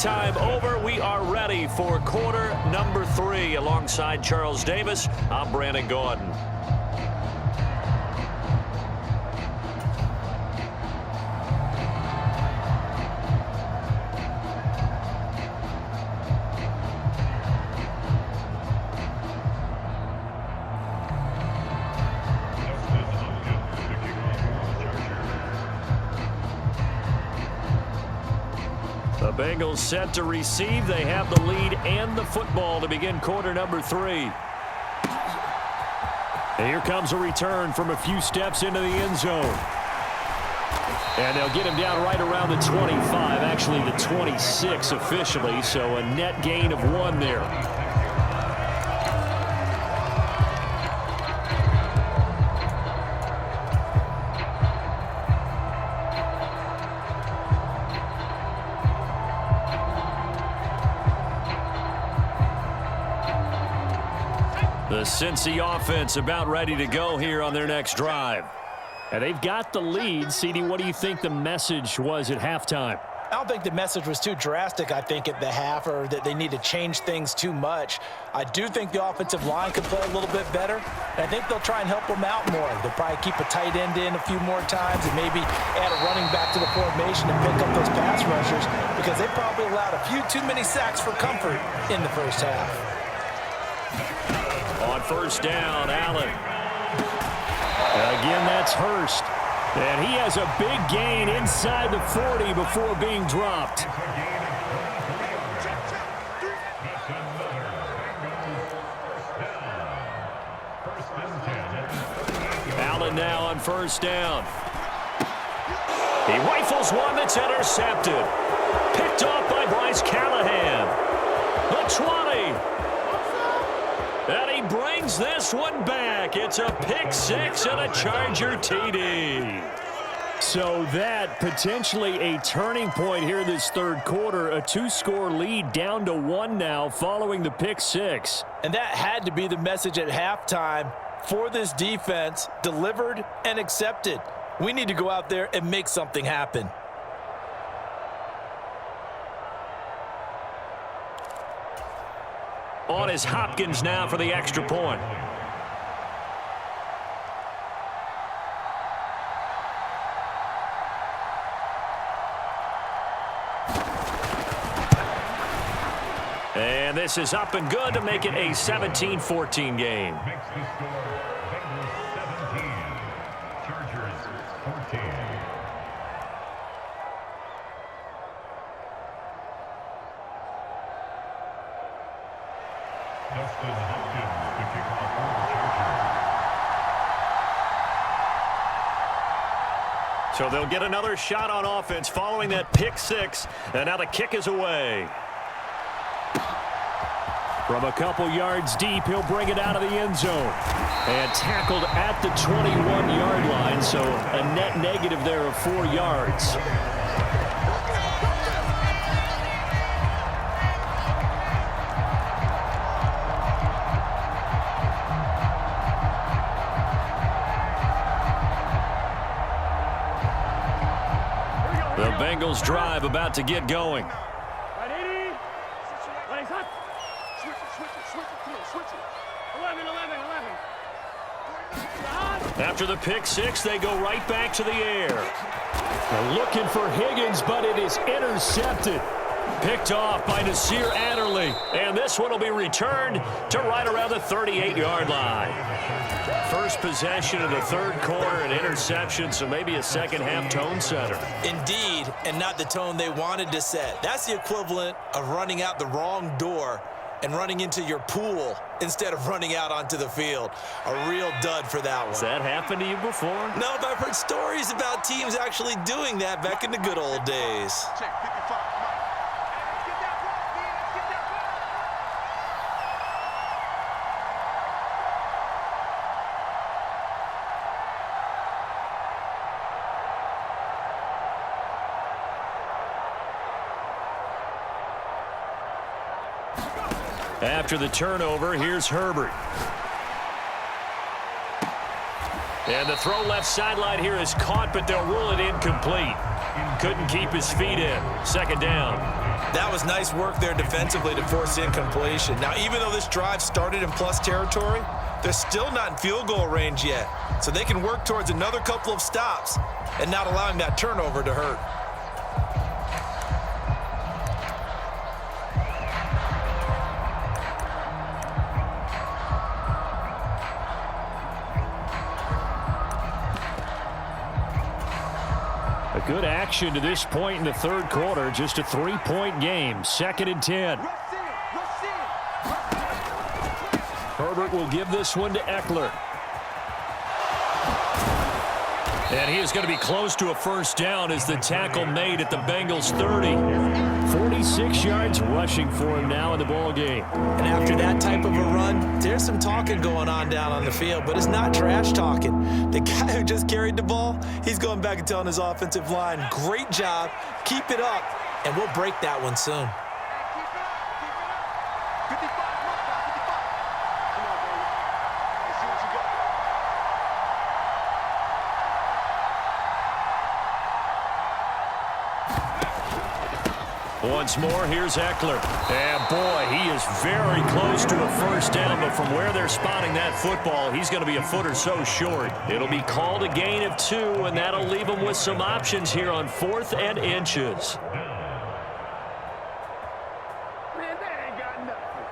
halftime over. We are ready for quarter number 3. Alongside Charles Davis, I'm Brandon Gordon. The Bengals set to receive. They have the lead and the football to begin quarter number 3. And here comes a return from a few steps into the end zone. And they'll get him down right around the 25, actually the 26 officially, so a net gain of 1 there. The Cincy offense about ready to go here on their next drive. And they've got the lead. CD, what do you think the message was at halftime? I don't think the message was too drastic, I think, at the half, or that they need to change things too much. I do think the offensive line could play a little bit better, and I think they'll try and help them out more. They'll probably keep a tight end in a few more times and maybe add a running back to the formation and pick up those pass rushers, because they probably allowed a few too many sacks for comfort in the first half. On first down, Allen. Again, that's Hurst. And he has a big gain inside the 40 before being dropped. Allen now on first down. He rifles one that's intercepted. Picked off by Bryce Callahan. The 20. And he brings this one back. It's a pick-6 and a Charger TD. So that potentially a turning point here this third quarter. A 2-score lead down to 1 now following the pick-6. And that had to be the message at halftime for this defense. Delivered and accepted. We need to go out there and make something happen. On is Hopkins now for the extra point. And this is up and good to make it a 17-14 game. So they'll get another shot on offense following that pick-6, and now the kick is away. From a couple yards deep, he'll bring it out of the end zone. And tackled at the 21-yard line, so a net negative there of 4 yards. The Bengals drive about to get going. After the pick-6, they go right back to the air. They're looking for Higgins, but it is intercepted. Picked off by Nasir Adderley. And this one will be returned to right around the 38-yard line. First possession of the third quarter, an interception, so maybe a second-half tone setter. Indeed, and not the tone they wanted to set. That's the equivalent of running out the wrong door and running into your pool instead of running out onto the field. A real dud for that one. Has that happened to you before? No, but I've heard stories about teams actually doing that back in the good old days. After the turnover, here's Herbert. And the throw left sideline here is caught, but they'll rule it incomplete. Couldn't keep his feet in. Second down. That was nice work there defensively to force the incompletion. Now, even though this drive started in plus territory, they're still not in field goal range yet. So they can work towards another couple of stops and not allowing that turnover to hurt. A good action to this point in the third quarter. Just a 3-point game. 2nd and 10. Herbert will give this one to Eckler. And he is going to be close to a first down as the tackle made at the Bengals 30. 46 yards rushing for him now in the ball game. And after that type of a run, there's some talking going on down on the field, but it's not trash talking. The guy who just carried the ball, he's going back and telling his offensive line, great job, keep it up, and we'll break that one soon. Once more, here's Eckler. And boy, he is very close to a first down, but from where they're spotting that football, he's going to be a foot or so short. It'll be called a gain of 2, and that'll leave him with some options here on 4th and inches. Man, they ain't got nothing.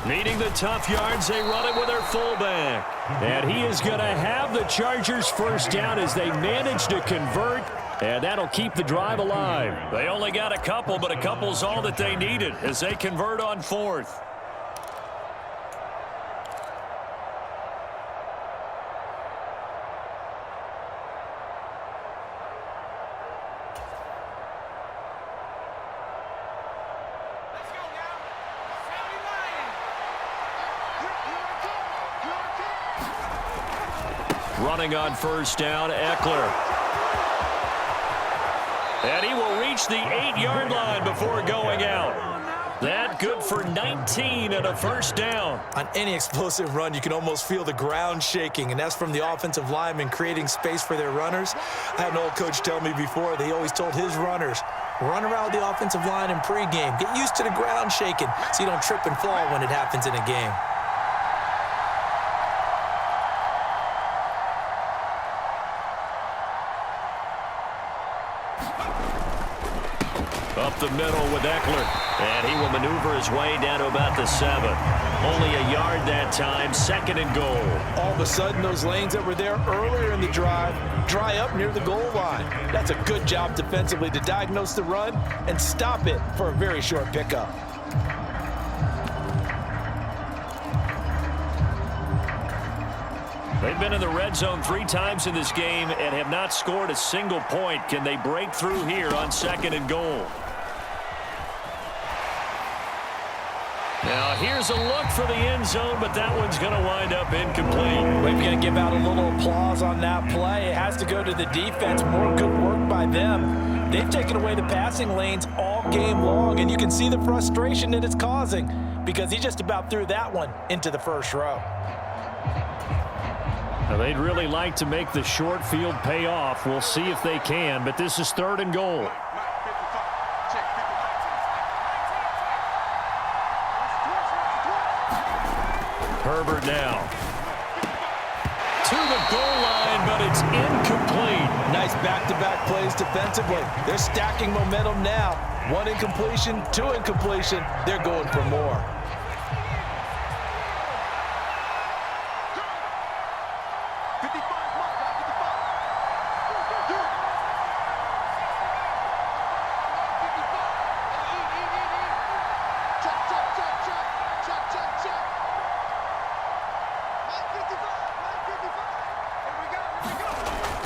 Needing the tough yards, they run it with their fullback. And he is going to have the Chargers first down as they manage to convert. And that'll keep the drive alive. They only got a couple, but a couple's all that they needed as they convert on 4th. Running on first down, Eckler. And he will reach the 8-yard line before going out. That good for 19 and a first down. On any explosive run, you can almost feel the ground shaking, and that's from the offensive linemen creating space for their runners. I had an old coach tell me before, they always told his runners, run around the offensive line in pregame. Get used to the ground shaking so you don't trip and fall when it happens in a game. Up the middle with Eckler. And he will maneuver his way down to about the 7. Only a yard that time, 2nd and goal. All of a sudden, those lanes that were there earlier in the drive dry up near the goal line. That's a good job defensively to diagnose the run and stop it for a very short pickup. They've been in the red zone 3 times in this game and have not scored a single point. Can they break through here on 2nd and goal? Now, here's a look for the end zone, but that one's going to wind up incomplete. We're going to give out a little applause on that play. It has to go to the defense. More good work by them. They've taken away the passing lanes all game long, and you can see the frustration that it's causing because he just about threw that one into the first row. Now, they'd really like to make the short field pay off. We'll see if they can, but this is 3rd and goal. Herbert now. To the goal line, but it's incomplete. Nice back-to-back plays defensively. They're stacking momentum now. 1 incompletion, 2 incompletion. They're going for more.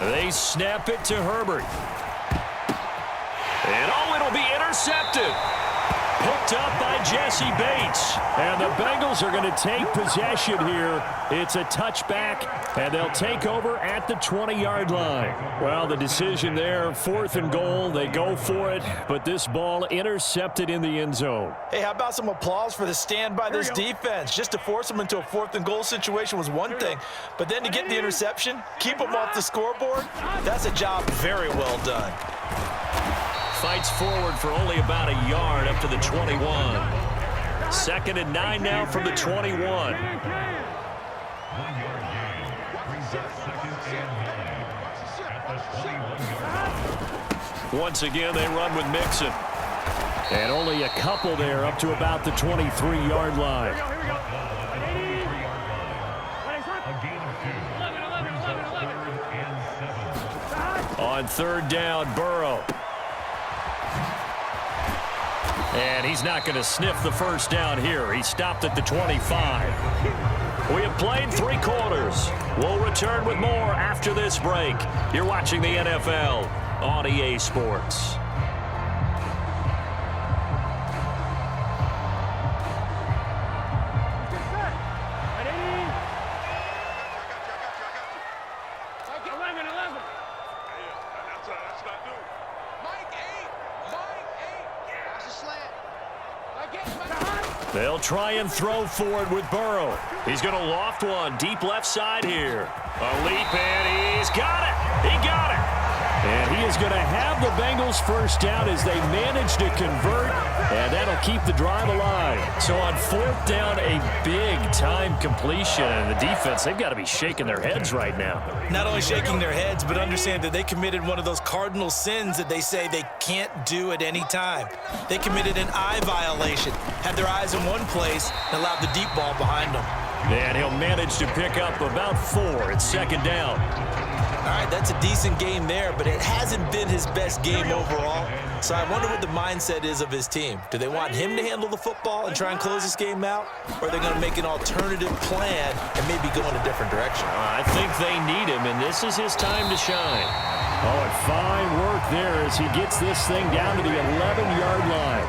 They snap it to Herbert. And it'll be intercepted. Picked up by Jesse Bates. And the Bengals are going to take possession here. It's a touchback, and they'll take over at the 20-yard line. Well, the decision there, 4th and goal. They go for it, but this ball intercepted in the end zone. Hey, how about some applause for the stand by this defense? Just to force them into a 4th and goal situation was one thing, but then to get the interception, keep them off the scoreboard, that's a job very well done. Fights forward for only about a yard up to the 21. 2nd and 9 now from the 21. Once again, they run with Mixon. And only a couple there up to about the 23-yard line. On 3rd down, Burrow. And he's not going to sniff the first down here. He stopped at the 25. We have played 3 quarters. We'll return with more after this break. You're watching the NFL on EA Sports. They'll try and throw for it with Burrow. He's going to loft one deep left side here. A leap, and he's got it. He got it. And he is going to have the Bengals first down as they manage to convert, and that'll keep the drive alive. So on 4th down, a big-time completion, and the defense, they've got to be shaking their heads right now. Not only shaking their heads, but understand that they committed one of those cardinal sins that they say they can't do at any time. They committed an eye violation, had their eyes in one place, and allowed the deep ball behind them. And he'll manage to pick up about 4 at 2nd down. All right, that's a decent game there, but it hasn't been his best game overall. So I wonder what the mindset is of his team. Do they want him to handle the football and try and close this game out? Or are they going to make an alternative plan and maybe go in a different direction? I think they need him, and this is his time to shine. Oh, and fine work there as he gets this thing down to the 11-yard line.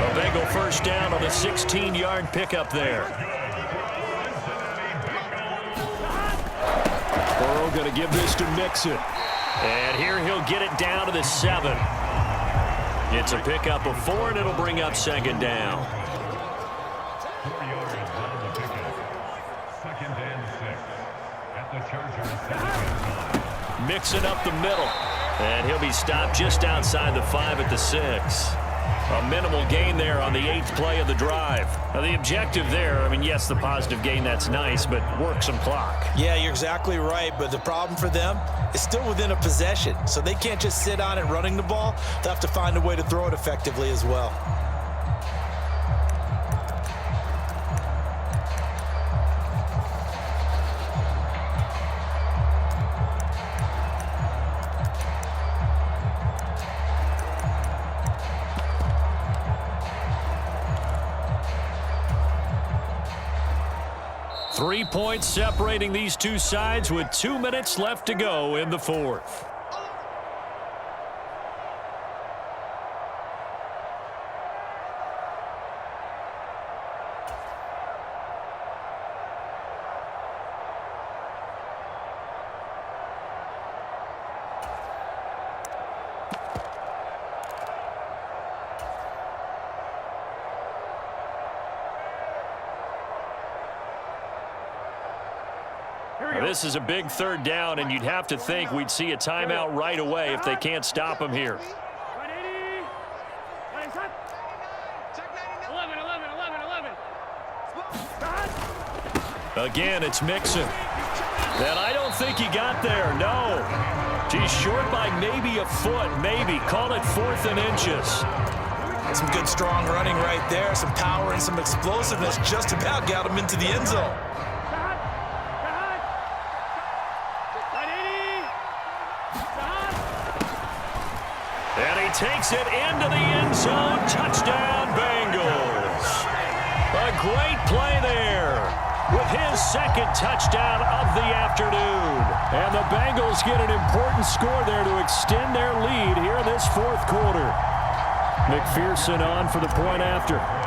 A Bengal first down on a 16-yard pickup there. Burrow going to give this to Mixon. And here he'll get it down to the 7. It's a pickup of 4, and it'll bring up 2nd down. Mixon up the middle. And he'll be stopped just outside the 5 at the 6. A minimal gain there on the 8th play of the drive. Now, the objective there, I mean, yes, the positive gain, that's nice, but work some clock. Yeah, you're exactly right, but the problem for them is still within a possession, so they can't just sit on it running the ball. They'll have to find a way to throw it effectively as well. Three points separating these two sides with 2 minutes left to go in the 4th. This is a big 3rd down, and you'd have to think we'd see a timeout right away if they can't stop him here. Again, it's Mixon. And I don't think he got there, no. He's short by maybe a foot, maybe. Call it 4th and inches. Some good, strong running right there. Some power and some explosiveness just about got him into the end zone. Takes it into the end zone. Touchdown, Bengals. A great play there with his 2nd touchdown of the afternoon. And the Bengals get an important score there to extend their lead here in this 4th quarter. McPherson on for the point after.